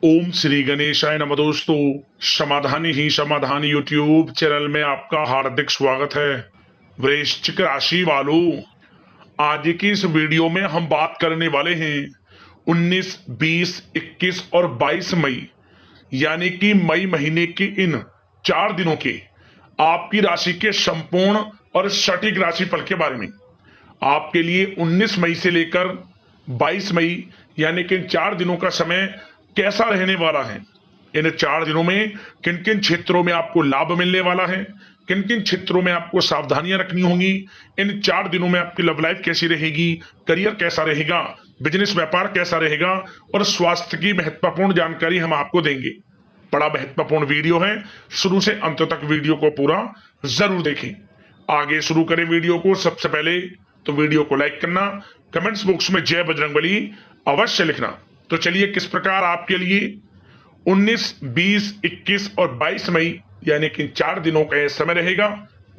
ओम श्री गणेशाय नमः। दोस्तों, समाधानी ही समाधान यूट्यूब चैनल में आपका हार्दिक स्वागत है। वृश्चिक राशि वालों, आज की इस वीडियो में हम बात करने वाले हैं 19, 20, 21 और 22 मई यानी कि मई महीने के इन 4 दिनों के आपकी राशि के संपूर्ण और सटीक राशिफल के बारे में। आपके लिए 19 मई से लेकर 22 मई यानी कि इन 4 दिनों का समय कैसा रहने वाला है। इन 4 दिनों में किन किन क्षेत्रों में आपको लाभ मिलने वाला है, किन किन क्षेत्रों में आपको सावधानियां रखनी होंगी। इन 4 दिनों में आपकी लव लाइफ कैसी रहेगी, करियर कैसा रहेगा, बिजनेस व्यापार कैसा रहेगा और स्वास्थ्य की महत्वपूर्ण जानकारी हम आपको देंगे। बड़ा महत्वपूर्ण वीडियो है, शुरू से अंत तक वीडियो को पूरा जरूर देखें। आगे शुरू करें वीडियो को। सबसे पहले तो वीडियो को लाइक करना, कमेंट्स बॉक्स में जय बजरंगबली अवश्य लिखना। तो चलिए, किस प्रकार आपके लिए 19, 20, 21 और 22 मई यानी कि 4 दिनों का यह समय रहेगा,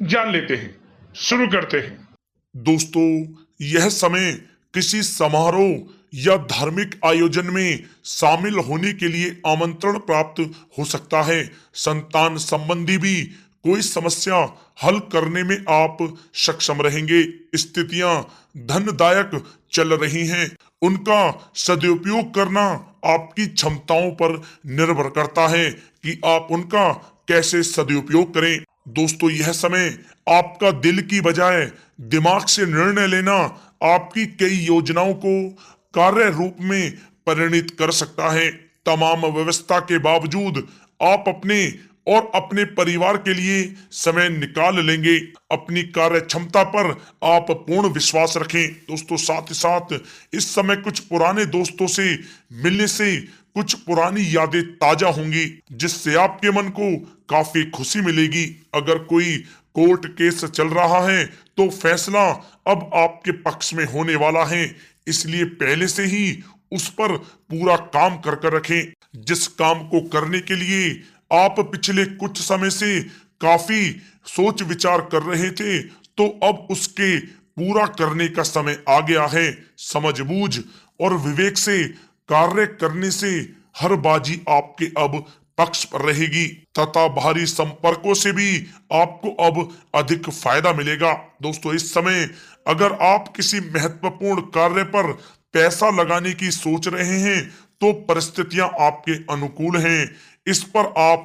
जान लेते हैं। शुरू करते हैं। दोस्तों, यह समय किसी समारोह या धार्मिक आयोजन में शामिल होने के लिए आमंत्रण प्राप्त हो सकता है। संतान संबंधी भी कोई समस्या हल करने में आप सक्षम रहेंगे। स्थितियां धनदायक चल रही हैं, उनका सदुपयोग करना आपकी क्षमताओं पर निर्भर करता है कि आप उनका कैसे सदुपयोग करें। दोस्तों, यह समय आपका दिल की बजाय दिमाग से निर्णय लेना आपकी कई योजनाओं को कार्य रूप में परिणित कर सकता है। तमाम व्यवस्था के बावजूद आप अपने और अपने परिवार के लिए समय निकाल लेंगे। अपनी कार्य क्षमता पर आप पूर्ण विश्वास रखें। दोस्तों, साथ ही साथ इस समय कुछ पुराने दोस्तों से मिलने से कुछ पुरानी यादें ताजा होंगी, जिससे आपके मन को काफी खुशी मिलेगी। अगर कोई कोर्ट केस चल रहा है तो फैसला अब आपके पक्ष में होने वाला है, इसलिए पहले से ही उस पर पूरा काम कर रखें। जिस काम को करने के लिए आप पिछले कुछ समय से काफी सोच विचार कर रहे थे, तो अब उसके पूरा करने का समय आ गया है। समझबूझ और विवेक से कार्य करने से हर बाजी आपके अब पक्ष पर रहेगी तथा बाहरी संपर्कों से भी आपको अब अधिक फायदा मिलेगा। दोस्तों, इस समय अगर आप किसी महत्वपूर्ण कार्य पर पैसा लगाने की सोच रहे हैं तो परिस्थितियां आपके अनुकूल हैं। इस पर आप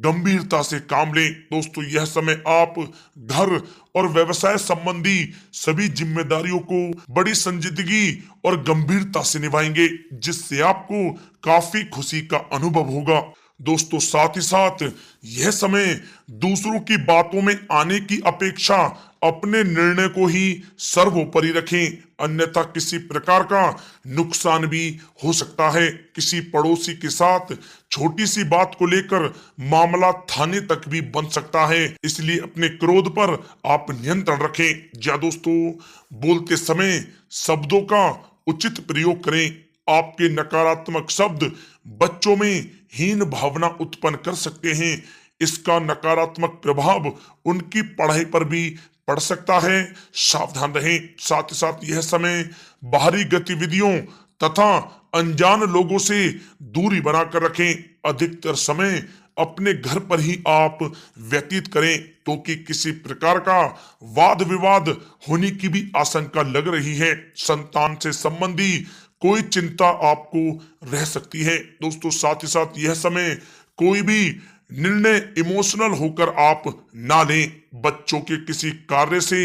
गंभीरता से काम लें। दोस्तों, यह समय आप घर और व्यवसाय संबंधी सभी जिम्मेदारियों को बड़ी संजीदगी और गंभीरता से निभाएंगे, जिससे आपको काफी खुशी का अनुभव होगा। दोस्तों, साथ ही साथ यह समय दूसरों की बातों में आने की अपेक्षा अपने निर्णय को ही सर्वोपरि रखें, अन्यथा किसी प्रकार का नुकसान भी हो सकता है। किसी पड़ोसी के साथ छोटी सी बात को लेकर मामला थाने तक भी बन सकता है, इसलिए अपने क्रोध पर आप नियंत्रण रखें। या दोस्तों, बोलते समय शब्दों का उचित प्रयोग करें। आपके नकारात्मक शब्द बच्चों में हीन भावना उत्पन्न कर सकते हैं। इसका नकारात्मक प्रभाव उनकी पढ़ाई पर भी पड़ सकता है, सावधान रहें। साथ ही साथ यह समय बाहरी गतिविधियों तथा अनजान लोगों से दूरी बनाकर रखें। अधिकतर समय अपने घर पर ही आप व्यतीत करें, क्योंकि किसी प्रकार का वाद विवाद होने की भी आशंका लग रही है। संतान से संबंधी कोई चिंता आपको रह सकती है। दोस्तों, साथ ही साथ यह समय कोई भी निर्णय इमोशनल होकर आप ना लें। बच्चों के किसी कार्य से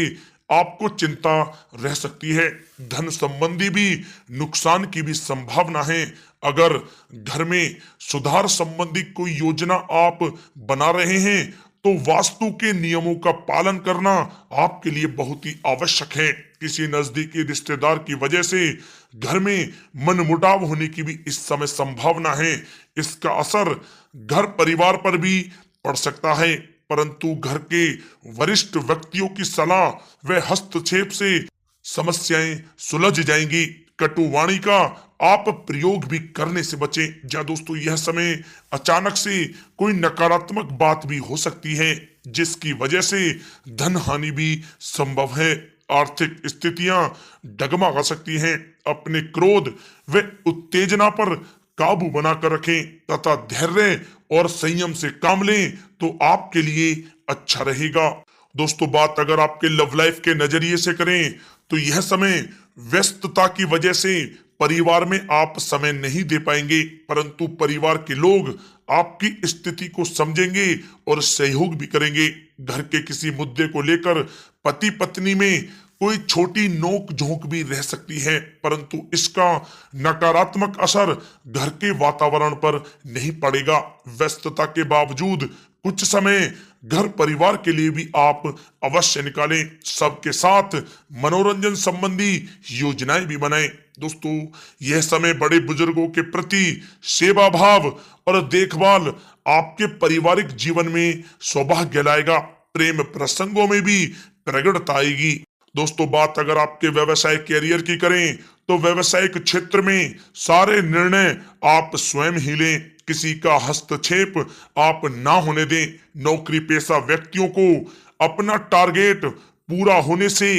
आपको चिंता रह सकती है। धन संबंधी भी नुकसान की भी संभावना है। अगर घर में सुधार संबंधी कोई योजना आप बना रहे हैं तो वास्तु के नियमों का पालन करना आपके लिए बहुत ही आवश्यक है। किसी नजदीकी रिश्तेदार की वजह से घर में मनमुटाव होने की भी इस समय संभावना है। इसका असर घर परिवार पर भी पड़ सकता है, परंतु घर के वरिष्ठ व्यक्तियों की सलाह व हस्तक्षेप से समस्याएं सुलझ जाएंगी। कटुवाणी का आप प्रयोग भी करने से बचें। या दोस्तों, यह समय अचानक से कोई नकारात्मक बात भी हो सकती है, जिसकी वजह से धन हानि भी संभव है। आर्थिक स्थितियां डगमगा सकती हैं। अपने क्रोध व उत्तेजना पर काबू बनाकर रखें तथा धैर्य और संयम से काम लें तो आपके लिए अच्छा रहेगा। दोस्तों, बात अगर आपके लव लाइफ के नजरिए से करें तो यह समय व्यस्तता की वजह से परिवार में आप समय नहीं दे पाएंगे, परंतु परिवार के लोग आपकी स्थिति को समझेंगे और सहयोग भी करेंगे। घर के किसी मुद्दे को लेकर पति पत्नी में कोई छोटी नोक झोंक भी रह सकती है, परंतु इसका नकारात्मक असर घर के वातावरण पर नहीं पड़ेगा। व्यस्तता के बावजूद कुछ समय घर परिवार के लिए भी आप अवश्य निकालें। सबके साथ मनोरंजन संबंधी योजनाएं भी बनाएं। दोस्तों, यह समय बड़े बुजुर्गों के प्रति सेवा भाव और देखभाल आपके पारिवारिक जीवन में सौभाग्य लाएगा। प्रेम प्रसंगों में भी प्रगड़ता आएगी। दोस्तों, बात अगर आपके व्यवसाय कैरियर की करें तो व्यवसायिक क्षेत्र में सारे निर्णय आप स्वयं ही लें। किसी का हस्तक्षेप आप ना होने दें। नौकरी पेशा व्यक्तियों को अपना टारगेट पूरा होने से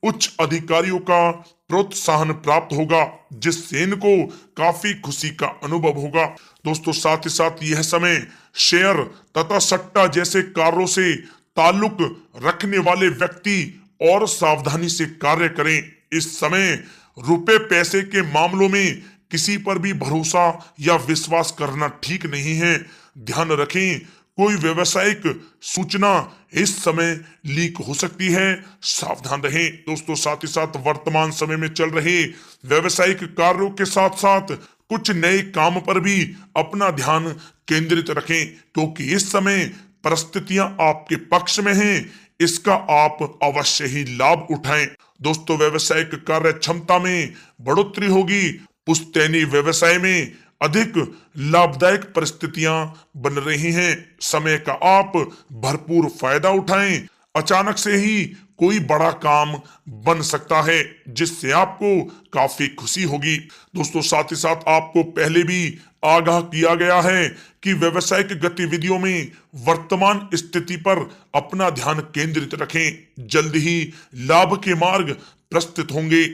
उच्च अधिकारियों का प्रोत्साहन प्राप्त होगा, जिससे इनको काफी खुशी का अनुभव होगा। दोस्तों, साथ ही साथ यह समय शेयर तथा सट्टा जैसे कार्यों से ताल्लुक रखने वाले व्यक्ति और सावधानी से कार्य करें। इस समय रुपए पैसे के मामलों में किसी पर भी भरोसा या विश्वास करना ठीक नहीं है। ध्यान रखें, कोई व्यावसायिक सूचना इस समय लीक हो सकती है, सावधान रहें। दोस्तों, साथ ही साथ वर्तमान समय में चल रहे व्यावसायिक कार्यों के साथ साथ कुछ नए काम पर भी अपना ध्यान केंद्रित रखें, क्योंकि इस समय परिस्थितियां आपके पक्ष में हैं। इसका आप अवश्य ही लाभ उठाएं। दोस्तों, व्यावसायिक कार्य क्षमता में बढ़ोतरी होगी। पुश्तैनी व्यवसाय में अधिक लाभदायक परिस्थितियां बन रही हैं। समय का आप भरपूर फायदा उठाएं। अचानक से ही कोई बड़ा काम बन सकता है, जिससे आपको काफी खुशी होगी। दोस्तों, साथ ही साथ आपको पहले भी आगाह किया गया है कि व्यावसायिक गतिविधियों में वर्तमान स्थिति पर अपना ध्यान केंद्रित रखें। जल्द ही लाभ के मार्ग प्रस्तुत होंगे।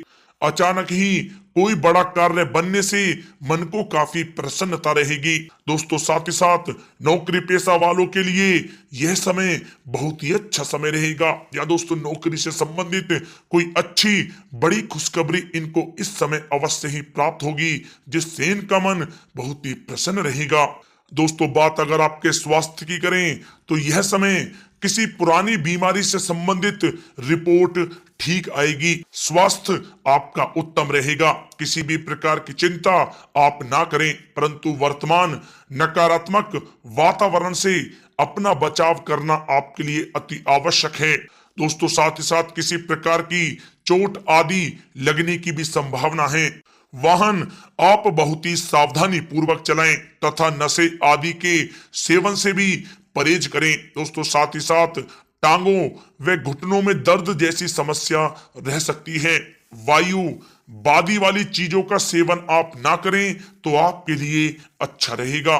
अचानक ही कोई बड़ा कार्य बनने से मन को काफी प्रसन्नता रहेगी। दोस्तों, साथ ही साथ नौकरी पेशा वालों के लिए यह समय बहुत ही अच्छा समय रहेगा, या दोस्तों नौकरी से संबंधित कोई अच्छी बड़ी खुशखबरी इनको इस समय अवश्य ही प्राप्त होगी, जिससे इनका मन बहुत ही प्रसन्न रहेगा। दोस्तों, बात अगर आपके स्वास्थ्य की करें तो यह समय किसी पुरानी बीमारी से संबंधित रिपोर्ट ठीक आएगी। स्वास्थ्य आपका उत्तम रहेगा। किसी भी प्रकार की चिंता आप ना करें, परंतु वर्तमान नकारात्मक वातावरण से अपना बचाव करना आपके लिए अति आवश्यक है। दोस्तों, साथ ही साथ किसी प्रकार की चोट आदि लगने की भी संभावना है। वाहन आप बहुत ही सावधानी पूर्वक चलाएं तथा नशे आदि के सेवन से भी परहेज करें। दोस्तों, साथ ही साथ टांगों व घुटनों में दर्द जैसी समस्या रह सकती है। वायु बादी वाली चीजों का सेवन आप ना करें तो आपके लिए अच्छा रहेगा।